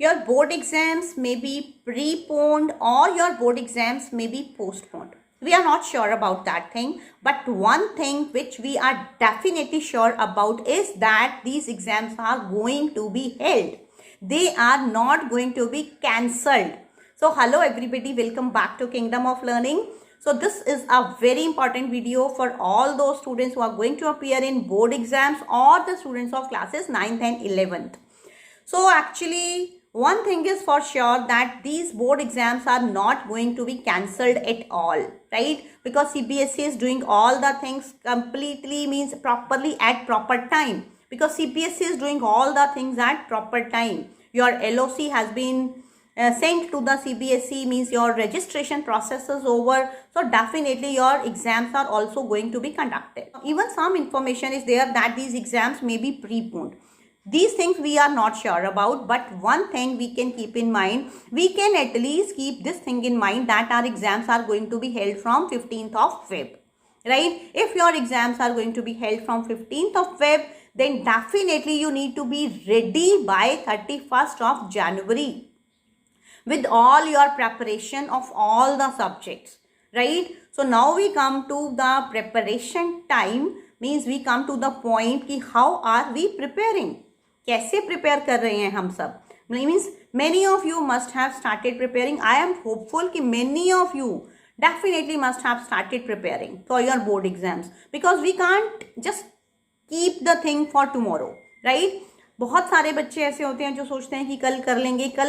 Your board exams may be preponed or your board exams may be postponed. We are not sure about that thing, but one thing which we are definitely sure about is that these exams are going to be held. They are not going to be cancelled. So hello everybody, welcome back to Kingdom of Learning. So this is a very important video for all those students who are going to appear in board exams or the students of classes 9th and 11th. So actually one thing is for sure that these board exams are not going to be cancelled at all, right? Because CBSE is doing all the things completely, means properly at proper time. Because CBSE is doing all the things at proper time. Your LOC has been sent to the CBSE, means your registration process is over. So definitely your exams are also going to be conducted. Even some information is there that these exams may be preponed. These things we are not sure about, but one thing we can keep in mind, we can at least keep this thing in mind that our exams are going to be held from 15th of Feb, right? If your exams are going to be held from 15th of Feb, then definitely you need to be ready by 31st of January with all your preparation of all the subjects, right? So now we come to the preparation time, means we come to the point कि how are we preparing, कैसे prepare कर रहे हैं हम सब. Means many of you must have started preparing. I am hopeful कि many of you definitely must have started preparing for your board exams, because we can't just keep the thing for tomorrow, right? बहुत सारे बच्चे ऐसे होते हैं जो सोचते हैं कि कल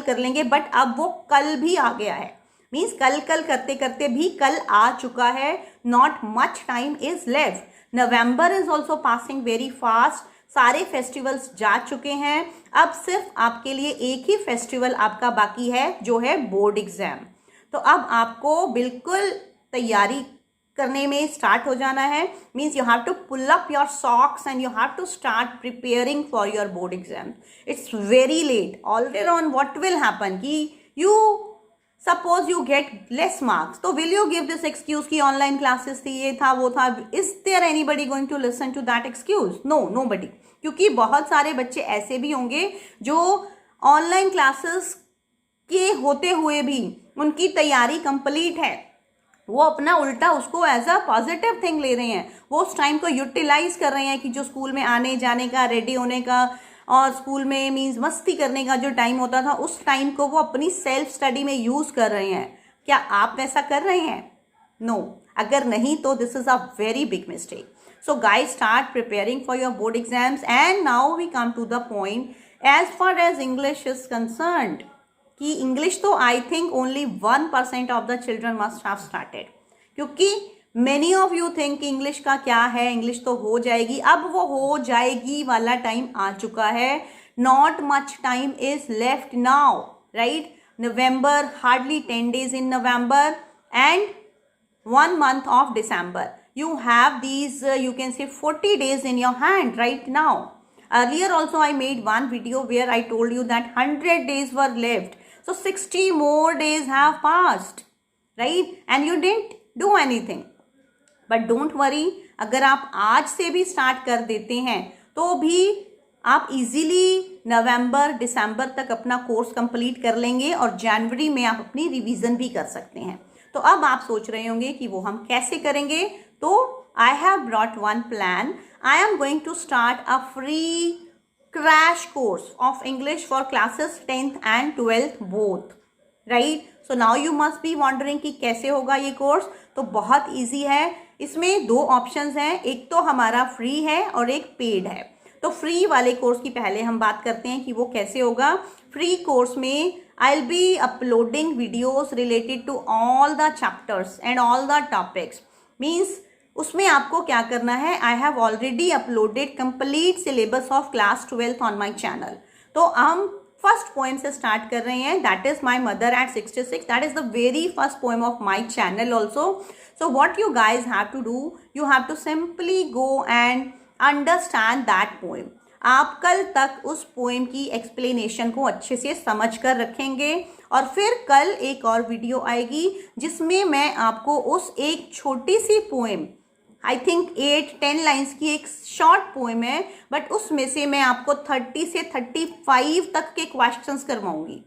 कर लेंगे, बट अब वो कल भी आ गया है. मीन्स कल करते करते भी कल आ चुका है. Not much time is left. November is also passing very fast. सारे फेस्टिवल्स जा चुके हैं. अब सिर्फ आपके लिए एक ही फेस्टिवल आपका बाकी है, जो है बोर्ड एग्जाम. तो अब आपको बिल्कुल तैयारी करने में स्टार्ट हो जाना है. Means you have to pull up your socks and you have to start preparing for your board exam. It's very late. Already on what will happen कि you suppose you get less marks, तो will you give this excuse की online classes थी, ये था वो था. Is there anybody going to listen to that excuse? No, nobody. क्योंकि बहुत सारे बच्चे ऐसे भी होंगे जो ऑनलाइन क्लासेस के होते हुए भी उनकी तैयारी कंप्लीट है, वो अपना उल्टा उसको एज अ पॉजिटिव थिंग ले रहे हैं. वो उस टाइम को यूटिलाइज कर रहे हैं कि जो स्कूल में आने जाने का, रेडी होने का और स्कूल में मीन्स मस्ती करने का जो टाइम होता था, उस टाइम को वो अपनी सेल्फ स्टडी में यूज कर रहे हैं. क्या आप वैसा कर रहे हैं? नो. अगर नहीं तो this is a very big mistake. So guys, start preparing for your board exams. And now we come to the point as far as English is concerned, कि इंग्लिश तो I think only 1% of the children must have started. क्योंकि many of you think English का क्या है, English तो हो जाएगी. अब वो हो जाएगी वाला टाइम आ चुका है. Not much time is left now, right? November, hardly 10 days in November and 1 month of December. You have these you can say 40 days in your hand right now. Earlier also I made one video where I told you that 100 days were left. So 60 more days have passed, right? And you didn't do anything. But don't worry, अगर आप आज से भी start कर देते हैं तो भी आप इजीली नवंबर दिसंबर तक अपना कोर्स कंप्लीट कर लेंगे और जनवरी में आप अपनी रिवीजन भी कर सकते हैं. तो अब आप सोच रहे होंगे कि वो हम कैसे करेंगे. तो I have brought one plan. I am going to start a free crash course of English for classes 10th and 12th both, right? So now you must be wondering कि कैसे होगा ये कोर्स. तो बहुत इजी है. इसमें दो options हैं, एक तो हमारा फ्री है और एक पेड है. तो फ्री वाले कोर्स की पहले हम बात करते हैं कि वो कैसे होगा. फ्री कोर्स में I will be uploading videos related to all the chapters and all the topics. Means उसमें आपको क्या करना है, I have already uploaded complete syllabus of class 12th on my channel. तो हम फर्स्ट पोएम से start कर रहे हैं. That is my mother at 66. That is the very first poem of my channel also. So what you guys have to do, you have to simply go and understand that poem. आप कल तक उस poem की explanation को अच्छे से समझ कर रखेंगे और फिर कल एक और वीडियो आएगी जिसमें मैं आपको उस एक छोटी सी पोएम आई थिंक 8-10 लाइन्स की एक शॉर्ट पोएम है, बट उसमें से मैं आपको 30 से 35 तक के questions करवाऊंगी,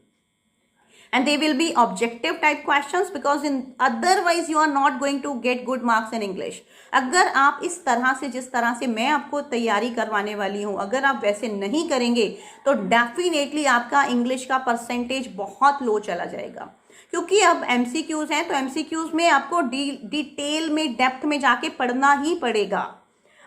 and they will be objective type questions because in otherwise you are not going to get good marks in English. अगर आप इस तरह से, जिस तरह से मैं आपको तैयारी करवाने वाली हूँ, अगर आप वैसे नहीं करेंगे तो डेफिनेटली आपका इंग्लिश का परसेंटेज बहुत लो चला जाएगा, क्योंकि अब MCQs हैं, तो MCQs में आपको डिटेल में, डेप्थ में जाके पढ़ना ही पड़ेगा।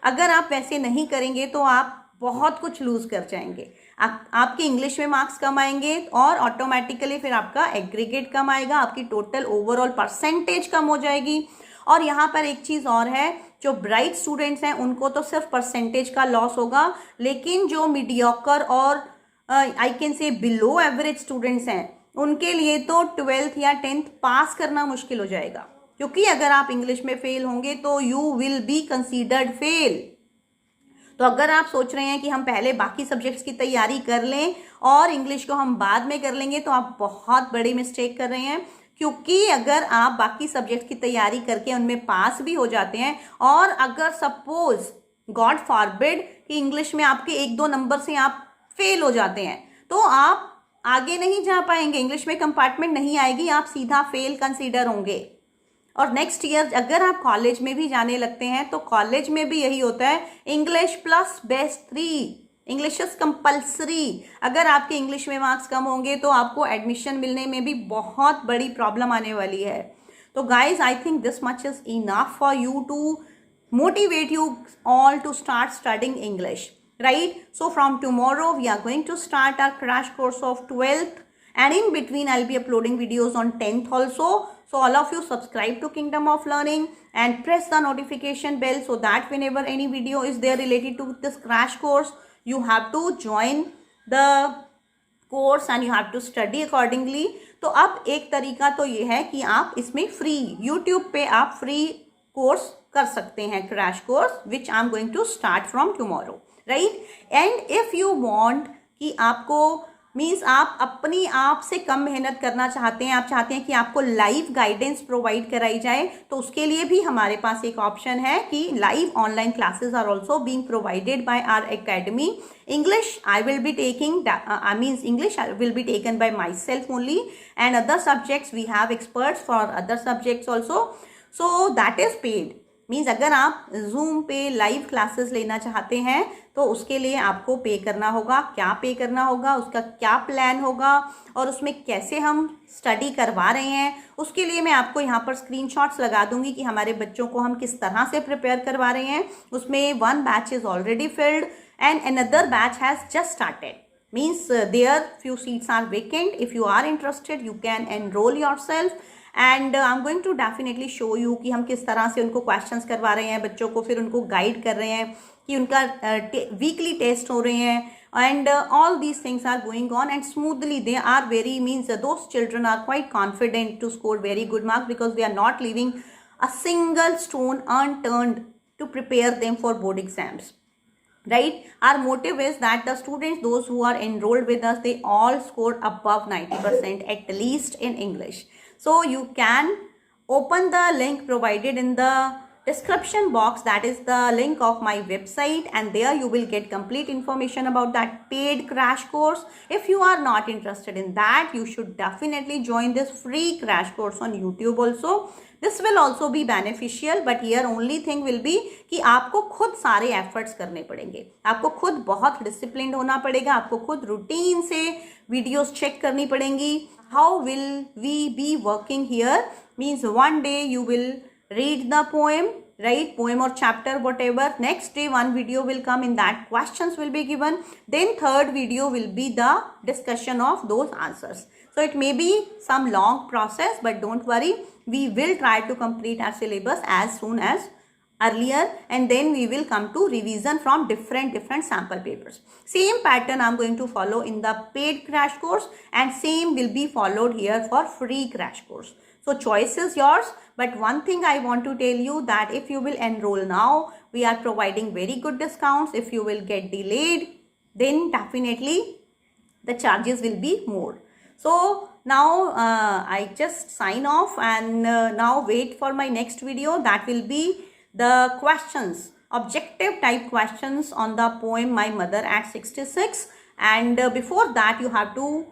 अगर आप वैसे नहीं करेंगे तो आप बहुत कुछ लूज कर जाएंगे, आपके इंग्लिश में मार्क्स कम आएंगे और ऑटोमेटिकली फिर आपका एग्रीगेट कम आएगा, आपकी टोटल ओवरऑल परसेंटेज कम हो जाएगी। और यहाँ पर एक चीज़ और है, जो ब्राइट स्टूडेंट्स हैं उनको तो सिर्फ परसेंटेज का लॉस होगा, लेकिन जो मीडियोकर और I can say below average students हैं उनके लिए तो 12th या 10th पास करना मुश्किल हो जाएगा, क्योंकि अगर आप इंग्लिश में फेल होंगे तो you will be considered fail. तो अगर आप सोच रहे हैं कि हम पहले बाकी सब्जेक्ट्स की तैयारी कर लें और इंग्लिश को हम बाद में कर लेंगे, तो आप बहुत बड़ी मिस्टेक कर रहे हैं, क्योंकि अगर आप बाकी सब्जेक्ट्स की तैयारी करके उनमें पास भी हो जाते हैं और अगर सपोज गॉड फॉरबिड कि इंग्लिश में आपके 1-2 नंबर से आप फेल हो जाते हैं, तो आप आगे नहीं जा पाएंगे, इंग्लिश में कंपार्टमेंट नहीं आएगी, आप सीधा फेल कंसीडर होंगे। और नेक्स्ट ईयर अगर आप कॉलेज में भी जाने लगते हैं तो कॉलेज में भी यही होता है, English plus best 3, English is compulsory. अगर आपके इंग्लिश में मार्क्स कम होंगे तो आपको एडमिशन मिलने में भी बहुत बड़ी प्रॉब्लम आने वाली है। तो guys, I think this much is enough for you to motivate you all to start studying English, right? So from tomorrow we are going to start our crash course of 12th, and in between I'll be uploading videos on 10th also. So all of you subscribe to Kingdom of Learning and press the notification bell so that whenever any video is there related to this crash course, you have to join the course and you have to study accordingly. तो अब एक तरीका तो ये है कि आप इसमें फ्री YouTube पे आप फ्री कोर्स कर सकते हैं, crash course which I am going to start from tomorrow, right? And if you want कि आपको मीन्स आप अपनी आप से कम मेहनत करना चाहते हैं, आप चाहते हैं कि आपको लाइव गाइडेंस प्रोवाइड कराई जाए, तो उसके लिए भी हमारे पास एक ऑप्शन है कि live online classes are also being provided by our academy. English I will be taking, English will be taken by myself only, and other subjects we have experts for other subjects also, so that is paid. Means अगर आप Zoom पे live classes लेना चाहते हैं तो उसके लिए आपको पे करना होगा। क्या पे करना होगा, उसका क्या प्लान होगा और उसमें कैसे हम स्टडी करवा रहे हैं, उसके लिए मैं आपको यहाँ पर स्क्रीनशॉट्स लगा दूंगी कि हमारे बच्चों को हम किस तरह से प्रिपेयर करवा रहे हैं। उसमें 1 batch is already field and another batch has just started, means there few seats are vacant. If you are interested you can enroll yourself, and I'm going to definitely show you कि हम किस तरह से उनको questions करवा रहे हैं बच्चों को, फिर उनको guide कर रहे हैं कि उनका weekly test हो रहे हैं, and all these things are going on and smoothly they are very, means those children are quite confident to score very good marks because they are not leaving a single stone unturned to prepare them for board exams. Right? Our motive is that the students, those who are enrolled with us, they all score above 90% at least in English. So you can open the link provided in the description box, that is the link of my website, and there you will get complete information about that paid crash course. If you are not interested in that, you should definitely join this free crash course on YouTube also. This will also be beneficial, but here only thing will be कि आपको खुद सारे efforts करने पड़ेंगे, आपको खुद बहुत disciplined होना पड़ेगा, आपको खुद routine से videos check करनी पड़ेंगी. How will we be working here? Means one day you will read the poem, right? Poem or chapter, whatever. Next day one video will come, in that questions will be given. Then third video will be the discussion of those answers. So it may be some long process, but don't worry. We will try to complete our syllabus as soon as earlier, and then we will come to revision from different sample papers. Same pattern I'm going to follow in the paid crash course, and same will be followed here for free crash course. So choice is yours, but one thing I want to tell you that if you will enroll now, we are providing very good discounts. If you will get delayed, then definitely the charges will be more. So now I just sign off, and now wait for my next video. That will be the questions, objective type questions on the poem My Mother at 66. And before that, you have to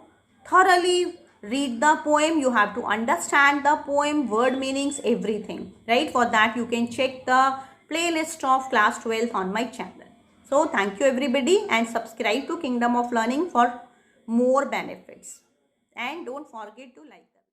thoroughly read the poem, you have to understand the poem, word meanings, everything, right? For that, you can check the playlist of class 12th on my channel. So thank you everybody, and subscribe to Kingdom of Learning for more benefits, and don't forget to like that.